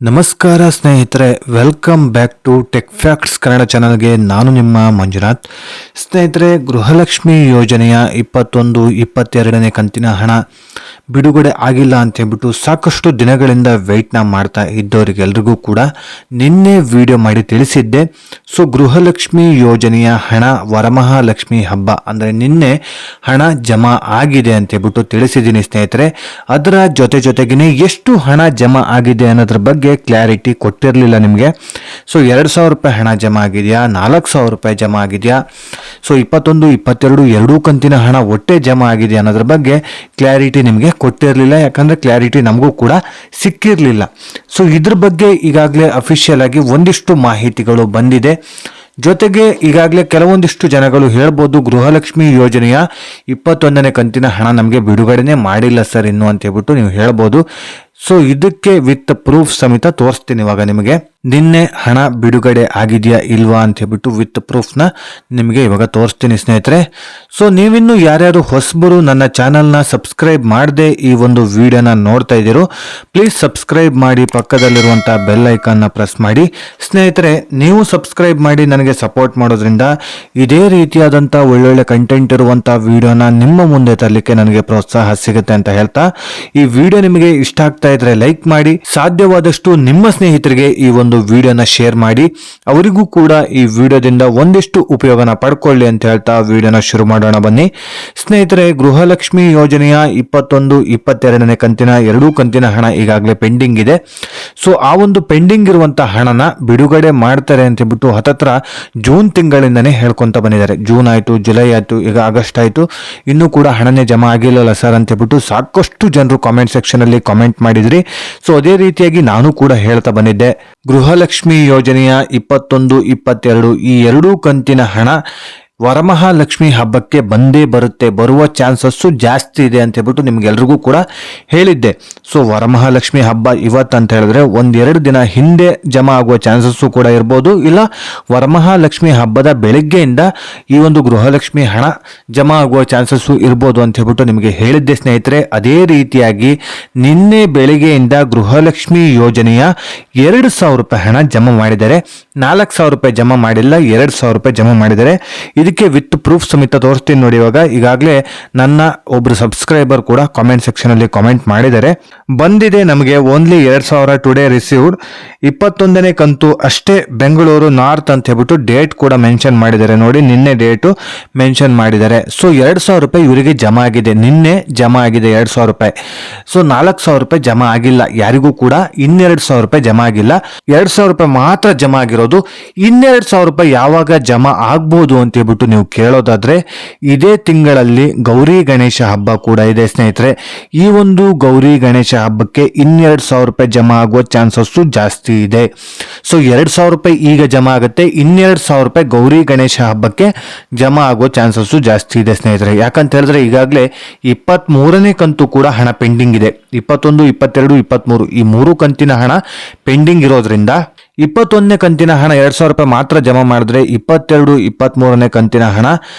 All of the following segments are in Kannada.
ನಮಸ್ಕಾರ ಸ್ನೇಹಿತರೆ, welcome back to tech facts Kannada ಚಾನಲ್ಗೆ. ನಾನು ನಿಮ್ಮ ಮಂಜುನಾಥ್. ಸ್ನೇಹಿತರೆ, ಗೃಹಲಕ್ಷ್ಮಿ ಯೋಜನೆಯ 21-22ನೇ ಕಂತಿನ ಹಣ ಬಿಡುಗಡೆ ಆಗಿಲ್ಲ ಅಂತ ಹೇಳ್ಬಿಟ್ಟು ಸಾಕಷ್ಟು ದಿನಗಳಿಂದ ವೆಯ್ಟ್ನ ಮಾಡ್ತಾ ಇದ್ದವರಿಗೆಲ್ರಿಗೂ ಕೂಡ ನಿನ್ನೆ ವಿಡಿಯೋ ಮಾಡಿ ತಿಳಿಸಿದ್ದೆ. ಸೊ ಗೃಹಲಕ್ಷ್ಮಿ ಯೋಜನೆಯ ಹಣ ವರಮಹಾಲಕ್ಷ್ಮಿ ಹಬ್ಬ ಅಂದರೆ ನಿನ್ನೆ ಹಣ ಜಮಾ ಆಗಿದೆ ಅಂತ ಹೇಳ್ಬಿಟ್ಟು ತಿಳಿಸಿದ್ದೀನಿ ಸ್ನೇಹಿತರೆ. ಅದರ ಜೊತೆಗಿನೇ ಎಷ್ಟು ಹಣ ಜಮಾ ಆಗಿದೆ ಅನ್ನೋದ್ರ ಬಗ್ಗೆ ಕ್ಲಾರಿಟಿ ಕೊಟ್ಟಿರಲಿಲ್ಲ ನಿಮಗೆ. ಸೊ 2,000 ರೂಪಾಯಿ ಹಣ ಜಮಾ ಆಗಿದೆಯಾ, 4,000 ರೂಪಾಯಿ ಜಮಾ ಆಗಿದೆಯಾ, ಸೊ 21-22 ಎರಡೂ ಕಂತಿನ ಹಣ ಒಟ್ಟೆ ಜಮಾ ಆಗಿದೆ ಅನ್ನೋದ್ರ ಬಗ್ಗೆ ಕ್ಲಾರಿಟಿ ನಿಮಗೆ ಕೊಟ್ಟಿರಲಿಲ್ಲ. ಯಾಕಂದರೆ ಕ್ಲಾರಿಟಿ ನಮಗೂ ಕೂಡ ಸಿಕ್ಕಿರಲಿಲ್ಲ. ಸೊ ಇದ್ರ ಬಗ್ಗೆ ಈಗಾಗಲೇ ಅಫಿಷಿಯಲ್ ಆಗಿ ಒಂದಿಷ್ಟು ಮಾಹಿತಿಗಳು ಬಂದಿದೆ. ಜೊತೆಗೆ ಈಗಾಗಲೇ ಕೆಲವೊಂದಿಷ್ಟು ಜನಗಳು ಹೇಳ್ಬೋದು, ಗೃಹಲಕ್ಷ್ಮಿ ಯೋಜನೆಯ 21ನೇ ಕಂತಿನ ಹಣ ನಮಗೆ ಬಿಡುಗಡೆನೇ ಮಾಡಿಲ್ಲ ಸರ್ ಇನ್ನು ಅಂತ ಹೇಳ್ಬಿಟ್ಟು ನೀವು ಹೇಳ್ಬೋದು. ಸೊ ಇದಕ್ಕೆ ವಿತ್ ಪ್ರೂಫ್ ಸಮೇತ ತೋರಿಸ್ತೀನಿ ಇವಾಗ ನಿಮಗೆ. ನಿನ್ನೆ ಹಣ ಬಿಡುಗಡೆ ಆಗಿದೆಯಾ ಇಲ್ವಾ ಅಂತ ಹೇಳ್ಬಿಟ್ಟು ವಿತ್ ಪ್ರೂಫ್ನ ನಿಮಗೆ ಇವಾಗ ತೋರಿಸ್ತೀನಿ ಸ್ನೇಹಿತರೆ. ಸೊ ನೀವಿನ್ನು ಯಾರ್ಯಾರು ಹೊಸಬರು ನನ್ನ ಚಾನಲ್ನ ಸಬ್ಸ್ಕ್ರೈಬ್ ಮಾಡದೆ ಈ ಒಂದು ವಿಡಿಯೋನ ನೋಡ್ತಾ ಇದ್ದೀರೋ, ಪ್ಲೀಸ್ ಸಬ್ಸ್ಕ್ರೈಬ್ ಮಾಡಿ, ಪಕ್ಕದಲ್ಲಿರುವಂಥ ಬೆಲ್ ಐಕಾನ್ನ ಪ್ರೆಸ್ ಮಾಡಿ. ಸ್ನೇಹಿತರೆ, ನೀವು ಸಬ್ಸ್ಕ್ರೈಬ್ ಮಾಡಿ ನನಗೆ ಸಪೋರ್ಟ್ ಮಾಡೋದ್ರಿಂದ ಇದೇ ರೀತಿಯಾದಂಥ ಒಳ್ಳೊಳ್ಳೆ ಕಂಟೆಂಟ್ ಇರುವಂಥ ವಿಡಿಯೋನ ನಿಮ್ಮ ಮುಂದೆ ತರಲಿಕ್ಕೆ ನನಗೆ ಪ್ರೋತ್ಸಾಹ ಸಿಗುತ್ತೆ ಅಂತ ಹೇಳ್ತಾ, ಈ ವಿಡಿಯೋ ನಿಮಗೆ ಇಷ್ಟ ಆಗ್ತಾ ಇದ್ರೆ ಲೈಕ್ ಮಾಡಿ, ಸಾಧ್ಯವಾದಷ್ಟು ನಿಮ್ಮ ಸ್ನೇಹಿತರಿಗೆ ಈ ಒಂದು ವಿಡಿಯೋನ ಶೇರ್ ಮಾಡಿ, ಅವರಿಗೂ ಕೂಡ ಈ ವಿಡಿಯೋದಿಂದ ಒಂದಿಷ್ಟು ಉಪಯೋಗನ ಪಡ್ಕೊಳ್ಳಿ ಅಂತ ಹೇಳ್ತಾ ವಿಡಿಯೋನ ಶುರು ಮಾಡೋಣ ಬನ್ನಿ ಸ್ನೇಹಿತರೆ. ಗೃಹಲಕ್ಷ್ಮಿ ಯೋಜನೆಯ 21-22ನೇ ಕಂತಿನ ಎರಡೂ ಕಂತಿನ ಹಣ ಈಗಾಗಲೇ ಪೆಂಡಿಂಗ್ ಇದೆ. ಸೊ ಆ ಒಂದು ಪೆಂಡಿಂಗ್ ಇರುವಂತಹ ಹಣನ ಬಿಡುಗಡೆ ಮಾಡ್ತಾರೆ ಅಂತ ಹೇಳ್ಬಿಟ್ಟು ಹತ್ತತ್ರ ಜೂನ್ ತಿಂಗಳಿಂದನೇ ಹೇಳ್ಕೊಂತ ಬಂದಿದ್ದಾರೆ. ಜೂನ್ ಆಯ್ತು, ಜುಲೈ ಆಯ್ತು, ಈಗ ಆಗಸ್ಟ್ ಆಯ್ತು, ಇನ್ನೂ ಕೂಡ ಹಣನೇ ಜಮಾ ಆಗಿಲ್ಲಲ್ಲ ಸರ್ ಅಂತ ಹೇಳ್ಬಿಟ್ಟು ಸಾಕಷ್ಟು ಜನರು ಕಾಮೆಂಟ್ ಸೆಕ್ಷನ್ ಅಲ್ಲಿ ಕಾಮೆಂಟ್ ಮಾಡಿದ್ರಿ. ಸೊ ಅದೇ ರೀತಿಯಾಗಿ ನಾನು ಕೂಡ ಹೇಳ್ತಾ ಬಂದಿದ್ದೆ, ಗೃಹಲಕ್ಷ್ಮಿ ಯೋಜನೆಯ 21-22 ಈ ಎರಡೂ ಕಂತಿನ ಹಣ ವರಮಹಾಲಕ್ಷ್ಮಿ ಹಬ್ಬಕ್ಕೆ ಬಂದೇ ಬರುತ್ತೆ, ಬರುವ ಚಾನ್ಸಸ್ಸು ಜಾಸ್ತಿ ಇದೆ ಅಂತ ಹೇಳ್ಬಿಟ್ಟು ನಿಮ್ಗೆಲ್ರಿಗೂ ಕೂಡ ಹೇಳಿದ್ದೆ. ಸೊ ವರಮಹಾಲಕ್ಷ್ಮಿ ಹಬ್ಬ ಇವತ್ತು ಅಂತ ಹೇಳಿದ್ರೆ 1-2 ದಿನ ಹಿಂದೆ ಜಮಾ ಆಗುವ ಚಾನ್ಸಸ್ಸು ಕೂಡ ಇರ್ಬೋದು, ಇಲ್ಲ ವರಮಹಾಲಕ್ಷ್ಮಿ ಹಬ್ಬದ ಬೆಳಗ್ಗೆಯಿಂದ ಈ ಒಂದು ಗೃಹಲಕ್ಷ್ಮಿ ಹಣ ಜಮಾ ಆಗುವ ಚಾನ್ಸಸ್ಸು ಇರ್ಬೋದು ಅಂತ ಹೇಳ್ಬಿಟ್ಟು ನಿಮಗೆ ಹೇಳಿದ್ದೆ ಸ್ನೇಹಿತರೆ. ಅದೇ ರೀತಿಯಾಗಿ ನಿನ್ನೆ ಬೆಳಗ್ಗೆಯಿಂದ ಗೃಹಲಕ್ಷ್ಮಿ ಯೋಜನೆಯ 2,000 ರೂಪಾಯಿ ಹಣ ಜಮಾ ಮಾಡಿದ್ದಾರೆ. 4,000 ರೂಪಾಯಿ ಜಮಾ ಮಾಡಿಲ್ಲ, 2,000 ರೂಪಾಯಿ ಜಮಾ ಮಾಡಿದ್ದಾರೆ. ಇದಕ್ಕೆ ವಿತ್ ಪ್ರೂಫ್ ಸಮೇತ ತೋರಿಸ್ತೀನಿ ನೋಡಿ. ಇವಾಗ ಈಗಾಗಲೇ ನನ್ನ ಒಬ್ರು ಸಬ್ಸ್ಕ್ರೈಬರ್ ಕೂಡ ಕಾಮೆಂಟ್ ಸೆಕ್ಷನ್ ಅಲ್ಲಿ ಕಾಮೆಂಟ್ ಮಾಡಿದ್ದಾರೆ, ಬಂದಿದೆ ನಮಗೆ ಓನ್ಲಿ 2,000 ಟುಡೇ ರಿಸೀವ್ಡ್, 21ನೇ ಕಂತು ಅಷ್ಟೇ, ಬೆಂಗಳೂರು ನಾರ್ತ್ ಅಂತ ಹೇಳ್ಬಿಟ್ಟು ಡೇಟ್ ಕೂಡ ಮೆನ್ಷನ್ ಮಾಡಿದ್ದಾರೆ ನೋಡಿ, ನಿನ್ನೆ ಡೇಟು ಮೆನ್ಷನ್ ಮಾಡಿದ್ದಾರೆ. ಸೊ 2,000 ರೂಪಾಯಿ ಇವರಿಗೆ ಜಮಾ ಆಗಿದೆ, ನಿನ್ನೆ ಜಮಾ ಆಗಿದೆ 2,000 ರೂಪಾಯಿ. ಸೊ 4,000 ರೂಪಾಯಿ ಜಮಾ ಆಗಿಲ್ಲ ಯಾರಿಗೂ ಕೂಡ, 2,000 ರೂಪಾಯಿ ಜಮಾ ಆಗಿಲ್ಲ, 2,000 ರೂಪಾಯಿ ಮಾತ್ರ ಜಮಾ ಆಗಿರೋದು. 2,000 ರೂಪಾಯಿ ಯಾವಾಗ ಜಮಾ ಆಗ್ಬೋದು ಅಂತ ಹೇಳ್ಬಿಟ್ಟು ನೀವು ಕೇಳೋದಾದ್ರೆ, ಇದೇ ತಿಂಗಳಲ್ಲಿ ಗೌರಿ ಗಣೇಶ ಹಬ್ಬ ಕೂಡ ಇದೆ ಸ್ನೇಹಿತರೆ. ಈ ಒಂದು ಗೌರಿ ಗಣೇಶ ಹಬ್ಬಕ್ಕೆ 2,000 ರೂಪಾಯಿ ಜಮಾ ಆಗುವ ಚಾನ್ಸಸ್ ಜಾಸ್ತಿ ಇದೆ. ಸೊ 2,000 ರೂಪಾಯಿ ಈಗ ಜಮಾ ಆಗುತ್ತೆ, 2,000 ರೂಪಾಯಿ ಗೌರಿ ಗಣೇಶ ಹಬ್ಬಕ್ಕೆ ಜಮಾ ಆಗುವ ಚಾನ್ಸಸ್ ಜಾಸ್ತಿ ಇದೆ ಸ್ನೇಹಿತರೆ. ಯಾಕಂತ ಹೇಳಿದ್ರೆ ಈಗಾಗಲೇ 23ನೇ ಕಂತು ಕೂಡ ಹಣ ಪೆಂಡಿಂಗ್ ಇದೆ. 21, 22, 23 ಈ 3 ಕಂತಿನ ಹಣ ಪೆಂಡಿಂಗ್ ಇರೋದ್ರಿಂದ 21ನೇ ಕಂತಿನ ಹಣ 2,000 ರೂಪಾಯಿ ಮಾತ್ರ ಜಮಾ ಮಾಡಿದ್ರೆ 22, 23ನೇ ಕಂತಿನ ಹಣ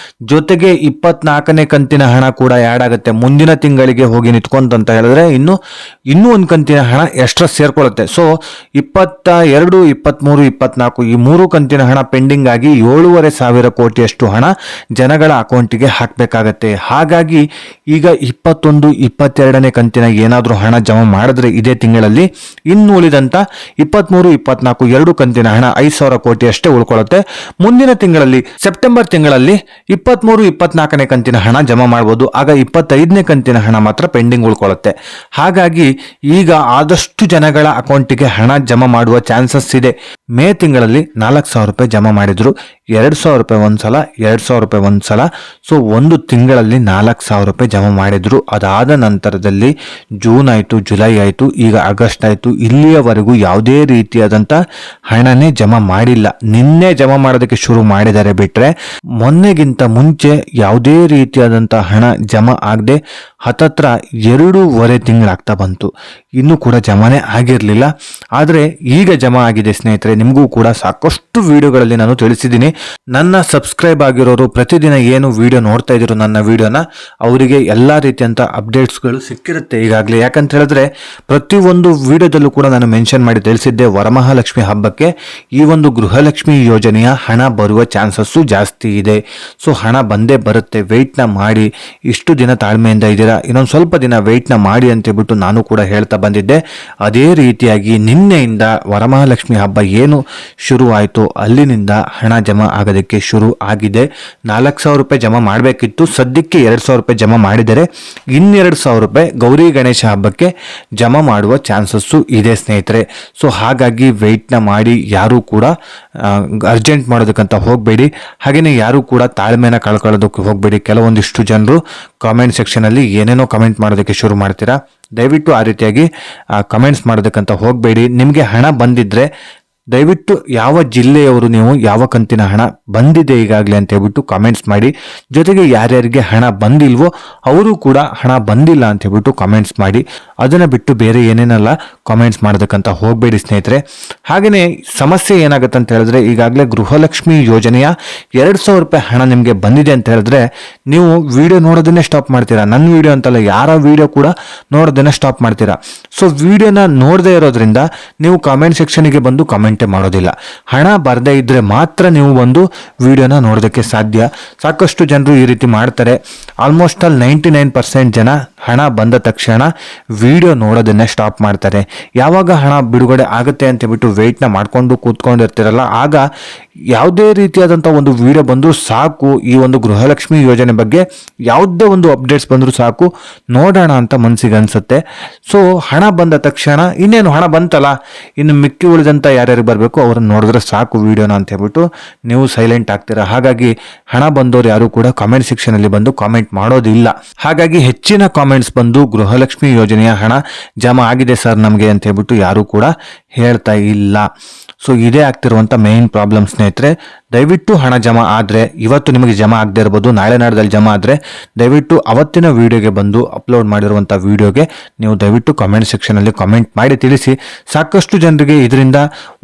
ಜೊತೆಗೆ 24ನೇ ಕಂತಿನ ಹಣ ಕೂಡ ಆ್ಯಡ್ ಆಗುತ್ತೆ. ಮುಂದಿನ ತಿಂಗಳಿಗೆ ಹೋಗಿ ನಿಂತ್ಕೊಂತ ಹೇಳಿದ್ರೆ ಇನ್ನೂ ಒಂದು ಕಂತಿನ ಹಣ ಎಕ್ಸ್ಟ್ರಾ ಸೇರ್ಕೊಳ್ಳುತ್ತೆ. ಸೊ 22, 23, 24 ಈ 3 ಕಂತಿನ ಹಣ ಪೆಂಡಿಂಗ್ ಆಗಿ 7,500 ಕೋಟಿಯಷ್ಟು ಹಣ ಜನಗಳ ಅಕೌಂಟಿಗೆ ಹಾಕಬೇಕಾಗತ್ತೆ. ಹಾಗಾಗಿ ಈಗ 21, 22ನೇ ಕಂತಿನ ಏನಾದರೂ ಹಣ ಜಮಾ ಮಾಡಿದ್ರೆ ಇದೇ ತಿಂಗಳಲ್ಲಿ, ಇನ್ನು ಉಳಿದಂತ 23, 24 2 ಕಂತಿನ ಹಣ 5,000 ಕೋಟಿ ಅಷ್ಟೇ ಉಳ್ಕೊಳ್ಳುತ್ತೆ. ಮುಂದಿನ ತಿಂಗಳಲ್ಲಿ ಸೆಪ್ಟೆಂಬರ್ ತಿಂಗಳಲ್ಲಿ 23, 24ನೇ ಕಂತಿನ ಹಣ ಜಮಾ ಮಾಡಬಹುದು. ಆಗ 25ನೇ ಕಂತಿನ ಹಣ ಮಾತ್ರ ಪೆಂಡಿಂಗ್ ಉಳ್ಕೊಳ್ಳುತ್ತೆ. ಹಾಗಾಗಿ ಈಗ ಆದಷ್ಟು ಜನಗಳ ಅಕೌಂಟಿಗೆ ಹಣ ಜಮಾ ಮಾಡುವ ಚಾನ್ಸಸ್ ಇದೆ. ಮೇ ತಿಂಗಳಲ್ಲಿ 4,000 ರೂಪಾಯಿ ಜಮಾ ಮಾಡಿದ್ರು, 2,000 ರೂಪಾಯಿ ಒಂದ್ಸಲ, 2,000 ರೂಪಾಯಿ ಒಂದ್ಸಲ. ಸೊ ಒಂದು ತಿಂಗಳಲ್ಲಿ 4,000 ರೂಪಾಯಿ ಜಮಾ ಮಾಡಿದ್ರು. ಅದಾದ ನಂತರದಲ್ಲಿ ಜೂನ್ ಆಯ್ತು, ಜುಲೈ ಆಯ್ತು, ಈಗ ಆಗಸ್ಟ್ ಆಯ್ತು, ಇಲ್ಲಿಯವರೆಗೂ ಯಾವುದೇ ರೀತಿಯಾದಂಥ ಹಣನೇ ಜಮಾ ಮಾಡಿಲ್ಲ. ನಿನ್ನೆ ಜಮಾ ಮಾಡೋದಕ್ಕೆ ಶುರು ಮಾಡಿದ್ದಾರೆ ಬಿಟ್ರೆ ಮೊನ್ನೆಗಿಂತ ಮುಂಚೆ ಯಾವುದೇ ರೀತಿಯಾದಂಥ ಹಣ ಜಮಾ ಆಗದೆ ಹತ್ತತ್ರ 2.5 ತಿಂಗಳಾಗ್ತಾ ಬಂತು. ಇನ್ನೂ ಕೂಡ ಜಮಾನೇ ಆಗಿರಲಿಲ್ಲ. ಆದರೆ ಈಗ ಜಮಾ ಆಗಿದೆ ಸ್ನೇಹಿತರೆ. ನಿಮಗೂ ಕೂಡ ಸಾಕಷ್ಟು ವಿಡಿಯೋಗಳಲ್ಲಿ ನಾನು ತಿಳಿಸಿದ್ದೀನಿ. ನನ್ನ ಸಬ್ಸ್ಕ್ರೈಬ್ ಆಗಿರೋರು ಪ್ರತಿದಿನ ಏನು ವಿಡಿಯೋ ನೋಡ್ತಾ ಇದ್ರು ನನ್ನ ವಿಡಿಯೋನ, ಅವರಿಗೆ ಎಲ್ಲ ರೀತಿಯಂಥ ಅಪ್ಡೇಟ್ಸ್ಗಳು ಸಿಕ್ಕಿರುತ್ತೆ ಈಗಾಗಲೇ. ಯಾಕಂತ ಹೇಳಿದ್ರೆ ಪ್ರತಿಯೊಂದು ವಿಡಿಯೋದಲ್ಲೂ ಕೂಡ ನಾನು ಮೆನ್ಷನ್ ಮಾಡಿ ತಿಳಿಸಿದ್ದೆ, ವರಮಹಾಲಕ್ಷ್ಮಿ ಹಬ್ಬಕ್ಕೆ ಈ ಒಂದು ಗೃಹಲಕ್ಷ್ಮಿ ಯೋಜನೆಯ ಹಣ ಬರುವ ಚಾನ್ಸಸ್ಸು ಜಾಸ್ತಿ ಇದೆ. ಸೊ ಹಣ ಬಂದೇ ಬರುತ್ತೆ, ವೆಯ್ಟ್ನ ಮಾಡಿ. ಇಷ್ಟು ದಿನ ತಾಳ್ಮೆಯಿಂದ ಇದ್ದೀರಾ, ಇನ್ನೊಂದು ಸ್ವಲ್ಪ ದಿನ ವೆಯ್ಟ್ನ ಮಾಡಿ ಅಂತೇಳ್ಬಿಟ್ಟು ನಾನು ಕೂಡ ಹೇಳ್ತಾ ಬಂದಿದ್ದೆ. ಅದೇ ರೀತಿಯಾಗಿ ನಿನ್ನೆಯಿಂದ ವರಮಹಾಲಕ್ಷ್ಮಿ ಹಬ್ಬ ಏನು ಶುರು ಆಯಿತು ಅಲ್ಲಿನಿಂದ ಹಣ ಜಮಾ ಆಗೋದಕ್ಕೆ ಶುರು ಆಗಿದೆ. 4,000 ರೂಪಾಯಿ ಜಮಾ ಮಾಡಬೇಕಿತ್ತು, ಸದ್ಯಕ್ಕೆ 2,000 ರೂಪಾಯಿ ಜಮಾ ಮಾಡಿದರೆ ಇನ್ನು 2,000 ರೂಪಾಯಿ ಗೌರಿ ಗಣೇಶ ಹಬ್ಬಕ್ಕೆ ಜಮಾ ಮಾಡುವ ಚಾನ್ಸಸ್ಸು ಇದೆ ಸ್ನೇಹಿತರೆ. ಸೊ ಹಾಗಾಗಿ ವೆಯ್ಟ್ನ ಮಾಡಿ, ಯಾರೂ ಕೂಡ ಅರ್ಜೆಂಟ್ ಮಾಡೋದಕ್ಕಂತ ಹೋಗಬೇಡಿ. ಹಾಗೆಯೇ ಯಾರೂ ಕೂಡ ತಾಳ್ಮೆನ ಕಳ್ಕೊಳ್ಳೋದಕ್ಕೆ ಹೋಗಬೇಡಿ. ಕೆಲವೊಂದಿಷ್ಟು ಜನರು ಕಾಮೆಂಟ್ ಸೆಕ್ಷನಲ್ಲಿ ಏನೇನೋ ಕಮೆಂಟ್ ಮಾಡೋದಕ್ಕೆ ಶುರು ಮಾಡ್ತೀರಾ. ದಯವಿಟ್ಟು ಆ ರೀತಿಯಾಗಿ ಕಮೆಂಟ್ಸ್ ಮಾಡೋದಕ್ಕಂತ ಹೋಗಬೇಡಿ. ನಿಮಗೆ ಹಣ ಬಂದಿದ್ರೆ ದಯವಿಟ್ಟು ಯಾವ ಜಿಲ್ಲೆಯವರು, ನೀವು ಯಾವ ಕಂತಿನ ಹಣ ಬಂದಿದೆ ಈಗಾಗಲೇ ಅಂತ ಹೇಳ್ಬಿಟ್ಟು ಕಾಮೆಂಟ್ಸ್ ಮಾಡಿ. ಜೊತೆಗೆ ಯಾರ್ಯಾರಿಗೆ ಹಣ ಬಂದಿಲ್ವೋ ಅವರು ಕೂಡ ಹಣ ಬಂದಿಲ್ಲ ಅಂತ ಹೇಳ್ಬಿಟ್ಟು ಕಾಮೆಂಟ್ಸ್ ಮಾಡಿ. ಅದನ್ನು ಬಿಟ್ಟು ಬೇರೆ ಏನೇನಲ್ಲ ಕಾಮೆಂಟ್ಸ್ ಮಾಡೋದಕ್ಕಂತ ಹೋಗಬೇಡಿ ಸ್ನೇಹಿತರೆ. ಹಾಗೆಯೇ ಸಮಸ್ಯೆ ಏನಾಗುತ್ತೆ ಅಂತ ಹೇಳಿದ್ರೆ, ಈಗಾಗಲೇ ಗೃಹಲಕ್ಷ್ಮಿ ಯೋಜನೆಯ 2,000 ರೂಪಾಯಿ ಹಣ ನಿಮಗೆ ಬಂದಿದೆ ಅಂತ ಹೇಳಿದ್ರೆ ನೀವು ವಿಡಿಯೋ ನೋಡೋದನ್ನೇ ಸ್ಟಾಪ್ ಮಾಡ್ತೀರಾ. ನನ್ನ ವಿಡಿಯೋ ಅಂತಲ್ಲ, ಯಾರ ವಿಡಿಯೋ ಕೂಡ ನೋಡೋದನ್ನೇ ಸ್ಟಾಪ್ ಮಾಡ್ತೀರಾ. ಸೊ ವಿಡಿಯೋನ ನೋಡದೇ ಇರೋದ್ರಿಂದ ನೀವು ಕಾಮೆಂಟ್ ಸೆಕ್ಷನ್ಗೆ ಬಂದು ಕಾಮೆಂಟ್ ಮಾಡೋದಿಲ್ಲ. ಹಣ ಬರದೇ ಇದ್ರೆ ಮಾತ್ರ ನೀವು ಒಂದು ವಿಡಿಯೋನ ನೋಡೋದಕ್ಕೆ ಸಾಧ್ಯ. ಸಾಕಷ್ಟು ಜನರು ಈ ರೀತಿ ಮಾಡ್ತಾರೆ. ಆಲ್ಮೋಸ್ಟ್ ಆಲ್ 99% ಜನ ಹಣ ಬಂದ ತಕ್ಷಣ ವಿಡಿಯೋ ನೋಡೋದನ್ನೇ ಸ್ಟಾಪ್ ಮಾಡ್ತಾರೆ. ಯಾವಾಗ ಹಣ ಬಿಡುಗಡೆ ಆಗುತ್ತೆ ಅಂತ ಬಿಟ್ಟು ವೆಯ್ಟ್ನ ಮಾಡ್ಕೊಂಡು ಕೂತ್ಕೊಂಡಿರ್ತೀರಲ್ಲ, ಆಗ ಯಾವುದೇ ರೀತಿಯಾದಂಥ ಒಂದು ವಿಡಿಯೋ ಬಂದರೂ ಸಾಕು, ಈ ಒಂದು ಗೃಹಲಕ್ಷ್ಮಿ ಯೋಜನೆ ಬಗ್ಗೆ ಯಾವುದೇ ಒಂದು ಅಪ್ಡೇಟ್ಸ್ ಬಂದರೂ ಸಾಕು, ನೋಡೋಣ ಅಂತ ಮನಸ್ಸಿಗೆ ಅನಿಸುತ್ತೆ. ಸೊ ಹಣ ಬಂದ ತಕ್ಷಣ ಇನ್ನೇನು ಹಣ ಬಂತಲ್ಲ, ಇನ್ನು ಮಿಕ್ಕಿ ಉಳಿದಂಥ ಯಾರ್ಯಾರು ಬರಬೇಕು ಅವ್ರನ್ನ ನೋಡಿದ್ರೆ ಸಾಕು ವಿಡಿಯೋನ ಅಂತ ಹೇಳ್ಬಿಟ್ಟು ನೀವು ಸೈಲೆಂಟ್ ಆಗ್ತೀರಾ. ಹಾಗಾಗಿ ಹಣ ಬಂದವರು ಯಾರು ಕೂಡ ಕಾಮೆಂಟ್ ಸೆಕ್ಷನಲ್ಲಿ ಬಂದು ಕಾಮೆಂಟ್ ಮಾಡೋದಿಲ್ಲ. ಹಾಗಾಗಿ ಹೆಚ್ಚಿನ ಕಾಮೆಂಟ್ಸ್ ಬಂದು ಗೃಹಲಕ್ಷ್ಮಿ ಯೋಜನೆಯ ಹಣ ಜಮಾ ಆಗಿದೆ ಸರ್ ನಮಗೆ ಅಂತ ಹೇಳ್ಬಿಟ್ಟು ಯಾರು ಕೂಡ ಹೇಳ್ತಾ ಇಲ್ಲ. ಸೊ ಇದೇ ಆಗ್ತಿರುವಂಥ ಮೇನ್ ಪ್ರಾಬ್ಲಮ್ ಸ್ನೇಹಿತರೆ. ದಯವಿಟ್ಟು ಹಣ ಜಮಾ ಆದರೆ, ಇವತ್ತು ನಿಮಗೆ ಜಮಾ ಆಗದೆ ಇರ್ಬೋದು, ನಾಳೆ ನಾಡ್ದಲ್ಲಿ ಜಮಾ ಆದರೆ ದಯವಿಟ್ಟು ಅವತ್ತಿನ ವಿಡಿಯೋಗೆ ಬಂದು ಅಪ್ಲೋಡ್ ಮಾಡಿರುವಂಥ ವಿಡಿಯೋಗೆ ನೀವು ದಯವಿಟ್ಟು ಕಾಮೆಂಟ್ ಸೆಕ್ಷನಲ್ಲಿ ಕಾಮೆಂಟ್ ಮಾಡಿ ತಿಳಿಸಿ. ಸಾಕಷ್ಟು ಜನರಿಗೆ ಇದರಿಂದ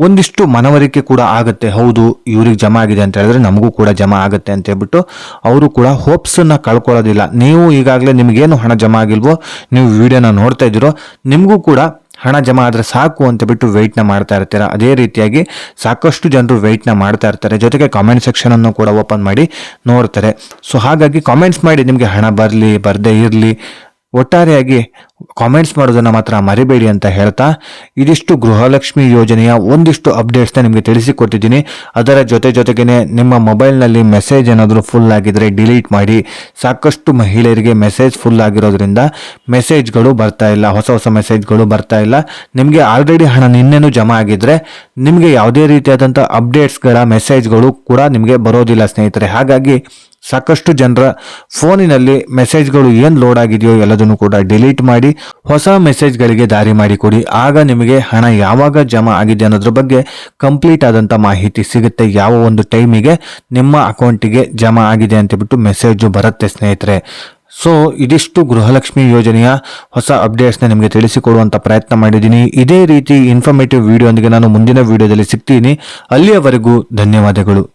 ಒಂದಿಷ್ಟು ಮನವರಿಕೆ ಕೂಡ ಆಗುತ್ತೆ. ಹೌದು, ಇವ್ರಿಗೆ ಜಮಾ ಆಗಿದೆ ಅಂತ ಹೇಳಿದ್ರೆ ನಮಗೂ ಕೂಡ ಜಮಾ ಆಗುತ್ತೆ ಅಂತ ಹೇಳ್ಬಿಟ್ಟು ಅವರು ಕೂಡ ಹೋಪ್ಸನ್ನು ಕಳ್ಕೊಳ್ಳೋದಿಲ್ಲ. ನೀವು ಈಗಾಗಲೇ ನಿಮಗೇನು ಹಣ ಜಮಾ ಆಗಿಲ್ವೋ, ನೀವು ವಿಡಿಯೋನ ನೋಡ್ತಾ ಇದ್ದೀರೋ, ನಿಮಗೂ ಕೂಡ ಹಣ ಜಮಾ ಆದರೆ ಸಾಕು ಅಂತ ಬಿಟ್ಟು ವೆಯ್ಟ್ನ ಮಾಡ್ತಾ ಇರ್ತೀರ. ಅದೇ ರೀತಿಯಾಗಿ ಸಾಕಷ್ಟು ಜನರು ವೆಯ್ಟ್ನ ಮಾಡ್ತಾ ಇರ್ತಾರೆ. ಜೊತೆಗೆ ಕಾಮೆಂಟ್ ಸೆಕ್ಷನನ್ನು ಕೂಡ ಓಪನ್ ಮಾಡಿ ನೋಡ್ತಾರೆ. ಸೊ ಹಾಗಾಗಿ ಕಾಮೆಂಟ್ಸ್ ಮಾಡಿ, ನಿಮಗೆ ಹಣ ಬರಲಿ ಬರದೇ ಇರಲಿ, ಒಟ್ಟಾರೆಯಾಗಿ ಕಾಮೆಂಟ್ಸ್ ಮಾಡೋದನ್ನು ಮಾತ್ರ ಮರಿಬೇಡಿ ಅಂತ ಹೇಳ್ತಾ, ಇದಿಷ್ಟು ಗೃಹಲಕ್ಷ್ಮಿ ಯೋಜನೆಯ ಒಂದಿಷ್ಟು ಅಪ್ಡೇಟ್ಸ್ನ ನಿಮಗೆ ತಿಳಿಸಿಕೊಟ್ಟಿದ್ದೀನಿ. ಅದರ ಜೊತೆಗೇನೆ ನಿಮ್ಮ ಮೊಬೈಲ್ನಲ್ಲಿ ಮೆಸೇಜ್ ಏನಾದರೂ ಫುಲ್ ಆಗಿದ್ರೆ ಡಿಲೀಟ್ ಮಾಡಿ. ಸಾಕಷ್ಟು ಮಹಿಳೆಯರಿಗೆ ಮೆಸೇಜ್ ಫುಲ್ ಆಗಿರೋದ್ರಿಂದ ಮೆಸೇಜ್ಗಳು ಬರ್ತಾ ಇಲ್ಲ, ಹೊಸ ಮೆಸೇಜ್ಗಳು ಬರ್ತಾ ಇಲ್ಲ. ನಿಮಗೆ ಆಲ್ರೆಡಿ ಹಣ ನಿನ್ನೆನೂ ಜಮಾ ಆಗಿದ್ರೆ ನಿಮಗೆ ಯಾವುದೇ ರೀತಿಯಾದಂಥ ಅಪ್ಡೇಟ್ಸ್ಗಳ ಮೆಸೇಜ್ಗಳು ಕೂಡ ನಿಮಗೆ ಬರೋದಿಲ್ಲ ಸ್ನೇಹಿತರೆ. ಹಾಗಾಗಿ ಸಾಕಷ್ಟು ಜನರ ಫೋನಿನಲ್ಲಿ ಮೆಸೇಜ್ಗಳು ಏನು ಲೋಡ್ ಆಗಿದೆಯೋ ಎಲ್ಲದನ್ನು ಕೂಡ ಡಿಲೀಟ್ ಮಾಡಿ ಹೊಸ ಮೆಸೇಜ್ಗಳಿಗೆ ದಾರಿ ಮಾಡಿಕೊಡಿ. ಆಗ ನಿಮಗೆ ಹಣ ಯಾವಾಗ ಜಮಾ ಆಗಿದೆ ಅನ್ನೋದ್ರ ಬಗ್ಗೆ ಕಂಪ್ಲೀಟ್ ಆದಂಥ ಮಾಹಿತಿ ಸಿಗುತ್ತೆ. ಯಾವ ಒಂದು ಟೈಮಿಗೆ ನಿಮ್ಮ ಅಕೌಂಟಿಗೆ ಜಮಾ ಆಗಿದೆ ಅಂತಬಿಟ್ಟು ಮೆಸೇಜು ಬರುತ್ತೆ ಸ್ನೇಹಿತರೆ. ಸೊ ಇದಿಷ್ಟು ಗೃಹಲಕ್ಷ್ಮಿ ಯೋಜನೆಯ ಹೊಸ ಅಪ್ಡೇಟ್ಸ್ನ ನಿಮಗೆ ತಿಳಿಸಿಕೊಡುವಂಥ ಪ್ರಯತ್ನ ಮಾಡಿದ್ದೀನಿ. ಇದೇ ರೀತಿ ಇನ್ಫಾರ್ಮೇಟಿವ್ ವಿಡಿಯೋ ಒಂದಿಗೆ ನಾನು ಮುಂದಿನ ವಿಡಿಯೋದಲ್ಲಿ ಸಿಗ್ತೀನಿ. ಅಲ್ಲಿಯವರೆಗೂ ಧನ್ಯವಾದಗಳು.